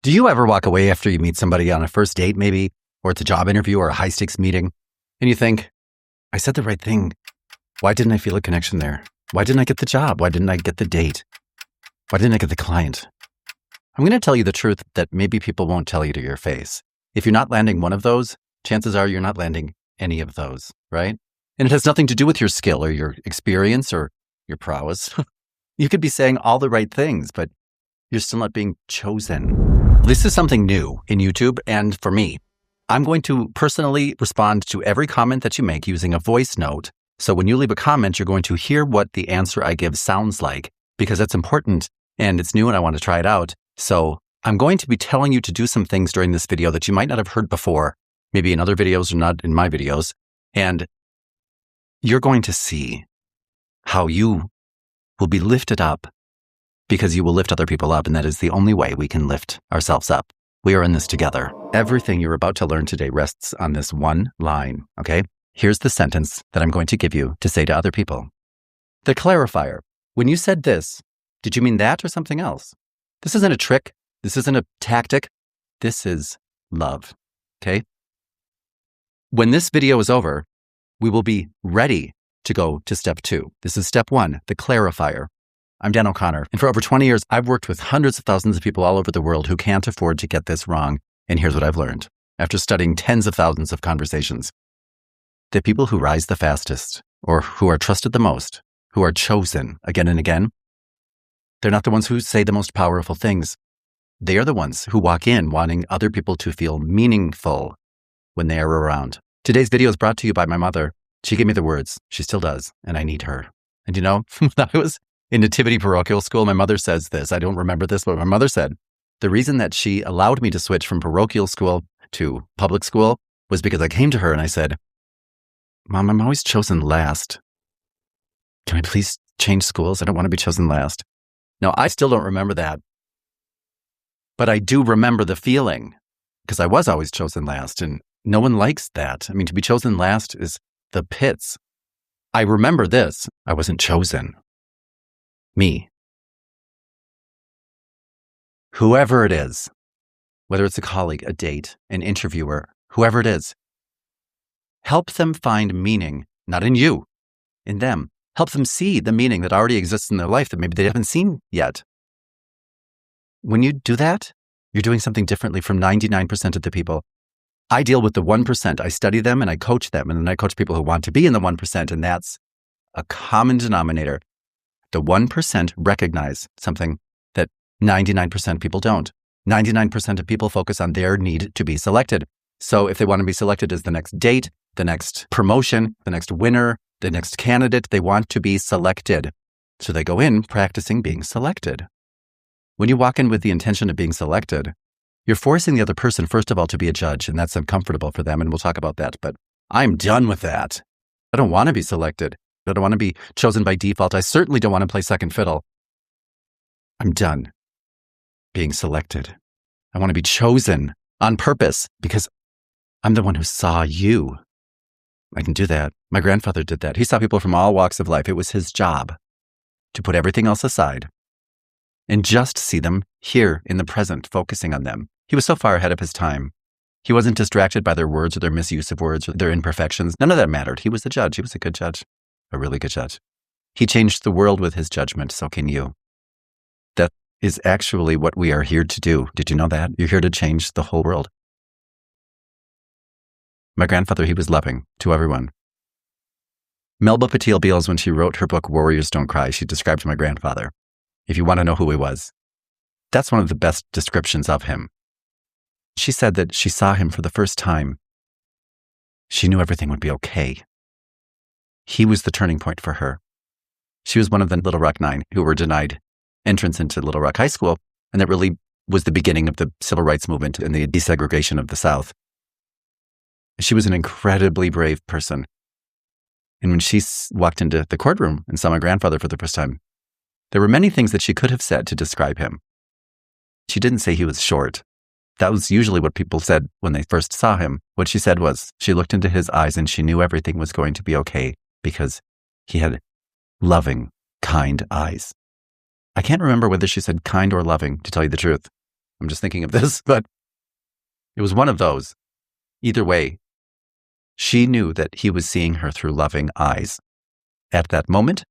Do you ever walk away after you meet somebody on a first date, maybe, or it's a job interview or a high stakes meeting, and you think, I said the right thing. Why didn't I feel a connection there? Why didn't I get the job? Why didn't I get the date? Why didn't I get the client? I'm going to tell you the truth that maybe people won't tell you to your face. If you're not landing one of those, chances are you're not landing any of those, right? And it has nothing to do with your skill or your experience or your prowess. You could be saying all the right things, but you're still not being chosen. This is something new in YouTube and for me. I'm going to personally respond to every comment that you make using a voice note. So when you leave a comment, you're going to hear what the answer I give sounds like because that's important and it's new and I want to try it out. So I'm going to be telling you to do some things during this video that you might not have heard before, maybe in other videos or not in my videos. And you're going to see how you will be lifted up because you will lift other people up. And that is the only way we can lift ourselves up. We are in this together. Everything you're about to learn today rests on this one line, okay? Here's the sentence that I'm going to give you to say to other people. The clarifier. When you said this, did you mean that or something else? This isn't a trick. This isn't a tactic. This is love, okay? When this video is over, we will be ready to go to step 2. This is step 1, the clarifier. I'm Dan O'Connor, and for over 20 years, I've worked with hundreds of thousands of people all over the world who can't afford to get this wrong. And here's what I've learned after studying tens of thousands of conversations. The people who rise the fastest, or who are trusted the most, who are chosen again and again, they're not the ones who say the most powerful things. They are the ones who walk in wanting other people to feel meaningful when they are around. Today's video is brought to you by my mother. She gave me the words. She still does, and I need her. And you know, when I was in Nativity parochial school, my mother says this. I don't remember this, but my mother said, the reason that she allowed me to switch from parochial school to public school was because I came to her and I said, Mom, I'm always chosen last. Can I please change schools? I don't want to be chosen last. No, I still don't remember that. But I do remember the feeling because I was always chosen last and no one likes that. I mean, to be chosen last is the pits. I remember this. I wasn't chosen. Me. Whoever it is, whether it's a colleague, a date, an interviewer, whoever it is, help them find meaning, not in you, in them. Help them see the meaning that already exists in their life that maybe they haven't seen yet. When you do that, you're doing something differently from 99% of the people. I deal with the 1%. I study them and I coach them. And then I coach people who want to be in the 1%. And that's a common denominator. The 1% recognize something that 99% people don't. 99% of people focus on their need to be selected. So if they want to be selected as the next date, the next promotion, the next winner, the next candidate, they want to be selected. So they go in practicing being selected. When you walk in with the intention of being selected, you're forcing the other person, first of all, to be a judge, and that's uncomfortable for them, and we'll talk about that. But I'm done with that. I don't want to be selected. I don't want to be chosen by default. I certainly don't want to play second fiddle. I'm done being selected. I want to be chosen on purpose because I'm the one who saw you. I can do that. My grandfather did that. He saw people from all walks of life. It was his job to put everything else aside and just see them here in the present, focusing on them. He was so far ahead of his time. He wasn't distracted by their words or their misuse of words or their imperfections. None of that mattered. He was the judge. He was a good judge, a really good judge. He changed the world with his judgment. So can you. That is actually what we are here to do. Did you know that? You're here to change the whole world. My grandfather, he was loving to everyone. Melba Patil Beals, when she wrote her book, Warriors Don't Cry, she described my grandfather. If you want to know who he was, that's one of the best descriptions of him. She said that she saw him for the first time. She knew everything would be okay. He was the turning point for her. She was one of the Little Rock Nine who were denied entrance into Little Rock High School, and that really was the beginning of the civil rights movement and the desegregation of the South. She was an incredibly brave person. And when she walked into the courtroom and saw my grandfather for the first time, there were many things that she could have said to describe him. She didn't say he was short. That was usually what people said when they first saw him. What she said was, she looked into his eyes and she knew everything was going to be okay because he had loving, kind eyes. I can't remember whether she said kind or loving, to tell you the truth. I'm just thinking of this, but it was one of those. Either way, she knew that he was seeing her through loving eyes. At that moment,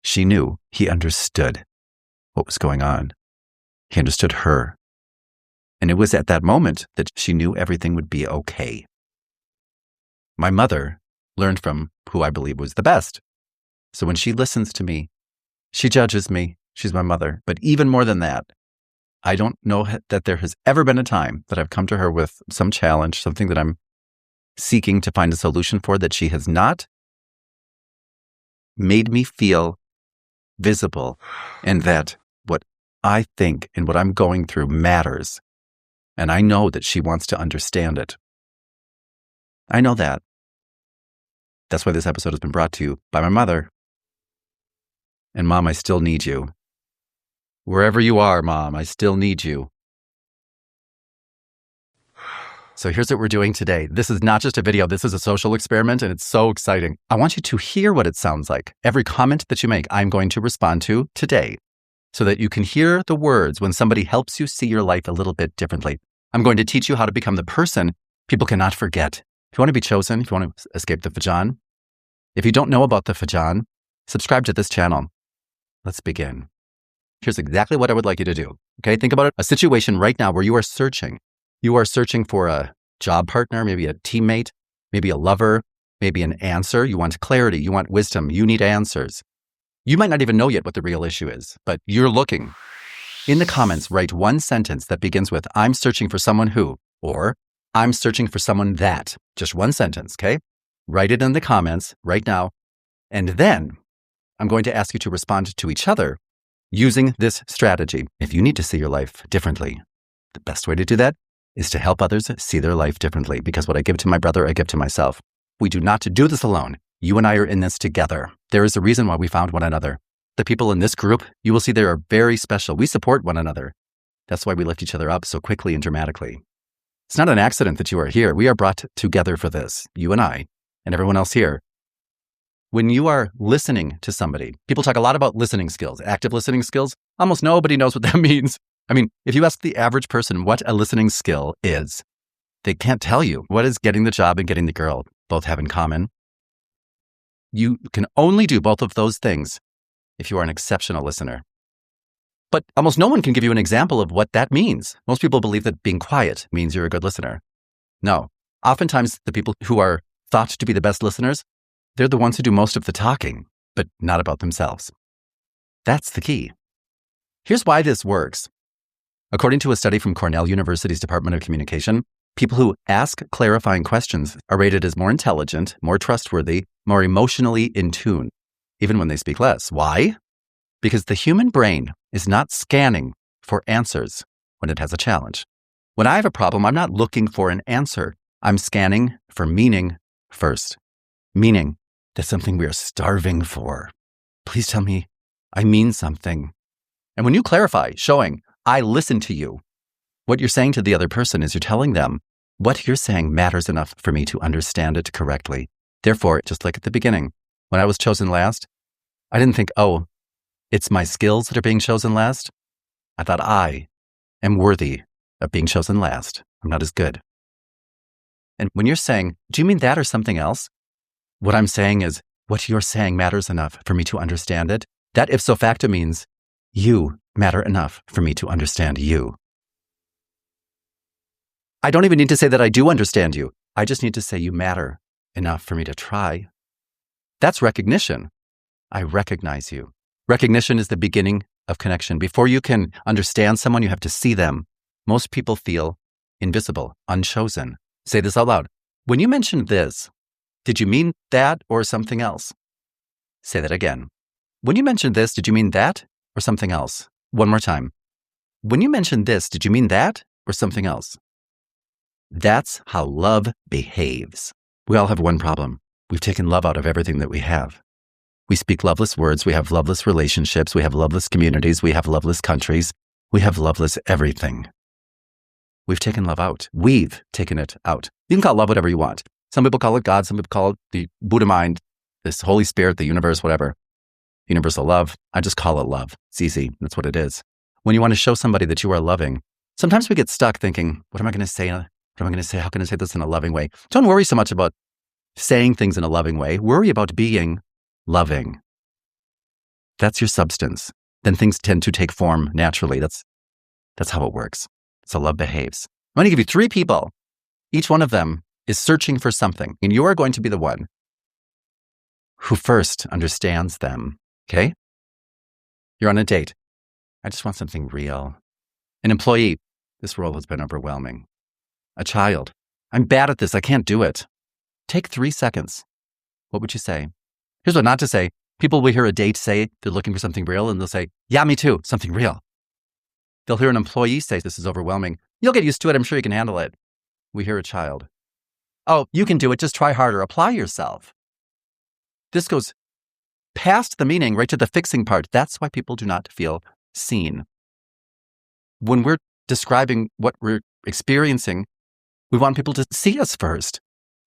she knew he understood what was going on. He understood her. And it was at that moment that she knew everything would be okay. My mother learned from who I believe was the best. So when she listens to me, she judges me. She's my mother. But even more than that, I don't know that there has ever been a time that I've come to her with some challenge, something that I'm seeking to find a solution for, that she has not made me feel visible and that what I think and what I'm going through matters. And I know that she wants to understand it. I know that. That's why this episode has been brought to you by my mother. And Mom, I still need you. Wherever you are, Mom, I still need you. So here's what we're doing today. This is not just a video. This is a social experiment, and it's so exciting. I want you to hear what it sounds like. Every comment that you make, I'm going to respond to today so that you can hear the words when somebody helps you see your life a little bit differently. I'm going to teach you how to become the person people cannot forget. If you want to be chosen, if you want to escape the Fajan, if you don't know about the Fajan, subscribe to this channel. Let's begin. Here's exactly what I would like you to do. Okay, think about a situation right now where you are searching. You are searching for a job partner, maybe a teammate, maybe a lover, maybe an answer. You want clarity. You want wisdom. You need answers. You might not even know yet what the real issue is, but you're looking. In the comments, write one sentence that begins with, I'm searching for someone who, or I'm searching for someone that. Just one sentence, okay? Write it in the comments right now. And then I'm going to ask you to respond to each other using this strategy. If you need to see your life differently, the best way to do that is to help others see their life differently, because what I give to my brother, I give to myself. We do not do this alone. You and I are in this together. There is a reason why we found one another. The people in this group, you will see they are very special. We support one another. That's why we lift each other up so quickly and dramatically. It's not an accident that you are here. We are brought together for this, you and I, and everyone else here. When you are listening to somebody, people talk a lot about listening skills, active listening skills. Almost nobody knows what that means. I mean, if you ask the average person what a listening skill is, they can't tell you. What does getting the job and getting the girl both have in common? You can only do both of those things if you are an exceptional listener. But almost no one can give you an example of what that means. Most people believe that being quiet means you're a good listener. No. Oftentimes, the people who are thought to be the best listeners, they're the ones who do most of the talking, but not about themselves. That's the key. Here's why this works. According to a study from Cornell University's Department of Communication, people who ask clarifying questions are rated as more intelligent, more trustworthy, more emotionally in tune, even when they speak less. Why? Because the human brain is not scanning for answers when it has a challenge. When I have a problem, I'm not looking for an answer. I'm scanning for meaning first. Meaning, that's something we are starving for. Please tell me I mean something. And when you clarify, showing, I listen to you, what you're saying to the other person is you're telling them, what you're saying matters enough for me to understand it correctly. Therefore, just like at the beginning, when I was chosen last, I didn't think, oh, it's my skills that are being chosen last. I thought I am worthy of being chosen last. I'm not as good. And when you're saying, do you mean that or something else? What I'm saying is, what you're saying matters enough for me to understand it. That ipso facto means you matter enough for me to understand you. I don't even need to say that I do understand you. I just need to say you matter enough for me to try. That's recognition. I recognize you. Recognition is the beginning of connection. Before you can understand someone, you have to see them. Most people feel invisible, unchosen. Say this out loud. When you mentioned this, did you mean that or something else? Say that again. When you mentioned this, did you mean that or something else? One more time. When you mentioned this, did you mean that or something else? That's how love behaves. We all have one problem. We've taken love out of everything that we have. We speak loveless words. We have loveless relationships. We have loveless communities. We have loveless countries. We have loveless everything. We've taken love out. We've taken it out. You can call love whatever you want. Some people call it God. Some people call it the Buddha mind, this Holy Spirit, the universe, whatever. Universal love. I just call it love. It's easy. That's what it is. When you want to show somebody that you are loving, Sometimes we get stuck thinking, what am I going to say? What am I going to say? How can I say this in a loving way? Don't worry so much about saying things in a loving way. Worry about being loving. That's your substance. Then things tend to take form naturally. That's how it works. So love behaves. I'm going to give you 3 people. Each one of them is searching for something, and you are going to be the one who first understands them, okay? You're on a date. I just want something real. An employee. This role has been overwhelming. A child. I'm bad at this. I can't do it. Take 3 seconds. What would you say? Here's what not to say. People will hear a date say they're looking for something real, and they'll say, yeah, me too, something real. They'll hear an employee say, this is overwhelming. You'll get used to it. I'm sure you can handle it. We hear a child. Oh, you can do it. Just try harder. Apply yourself. This goes past the meaning right to the fixing part. That's why people do not feel seen. When we're describing what we're experiencing, we want people to see us first.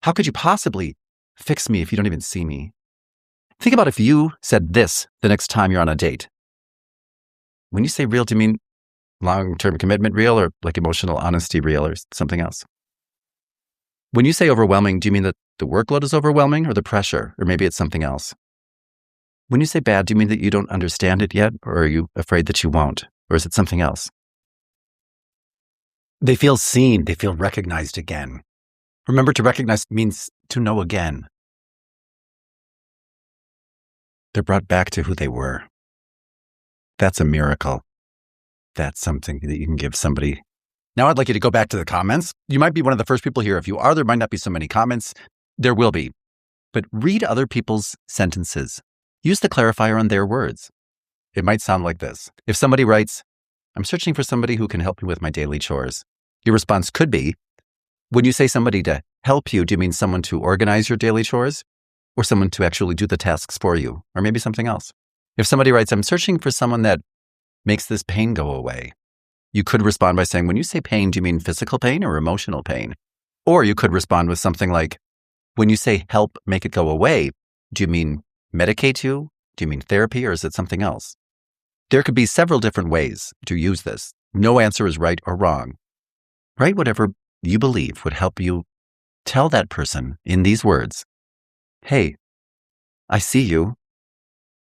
How could you possibly fix me if you don't even see me? Think about if you said this the next time you're on a date. When you say real, do you mean long-term commitment real, or like emotional honesty real, or something else? When you say overwhelming, do you mean that the workload is overwhelming, or the pressure, or maybe it's something else? When you say bad, do you mean that you don't understand it yet, or are you afraid that you won't, or is it something else? They feel seen. They feel recognized again. Remember, to recognize means to know again. They're brought back to who they were. That's a miracle. That's something that you can give somebody. Now I'd like you to go back to the comments. You might be one of the first people here. If you are, there might not be so many comments. There will be. But read other people's sentences. Use the clarifier on their words. It might sound like this. If somebody writes, I'm searching for somebody who can help me with my daily chores. Your response could be, when you say somebody to help you, do you mean someone to organize your daily chores? Or someone to actually do the tasks for you? Or maybe something else. If somebody writes, I'm searching for someone that makes this pain go away. You could respond by saying, when you say pain, do you mean physical pain or emotional pain? Or you could respond with something like, when you say help make it go away, do you mean medicate you? Do you mean therapy, or is it something else? There could be several different ways to use this. No answer is right or wrong. Write whatever you believe would help you tell that person in these words, hey, I see you.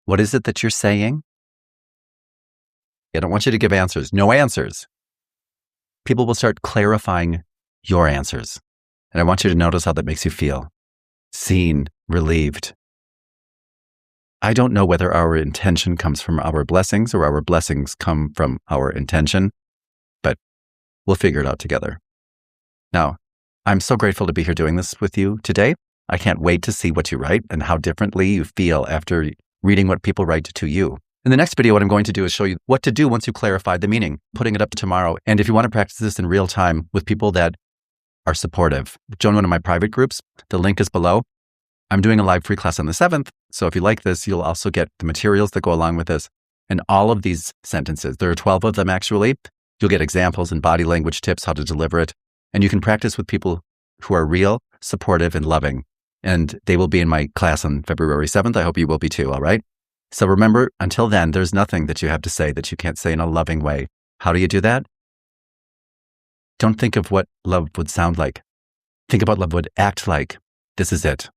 What is it that you're saying? I don't want you to give answers. No answers. People will start clarifying your answers. And I want you to notice how that makes you feel. Seen, relieved. I don't know whether our intention comes from our blessings or our blessings come from our intention, but we'll figure it out together. Now, I'm so grateful to be here doing this with you today. I can't wait to see what you write and how differently you feel after reading what people write to you. In the next video, what I'm going to do is show you what to do once you clarify the meaning, putting it up tomorrow. And if you want to practice this in real time with people that are supportive, join one of my private groups. The link is below. I'm doing a live free class on the 7th. So if you like this, you'll also get the materials that go along with this and all of these sentences. There are 12 of them actually. You'll get examples and body language tips, how to deliver it. And you can practice with people who are real, supportive, and loving. And they will be in my class on February 7th. I hope you will be too, all right? So remember, until then, there's nothing that you have to say that you can't say in a loving way. How do you do that? Don't think of what love would sound like. Think about love would act like. This is it.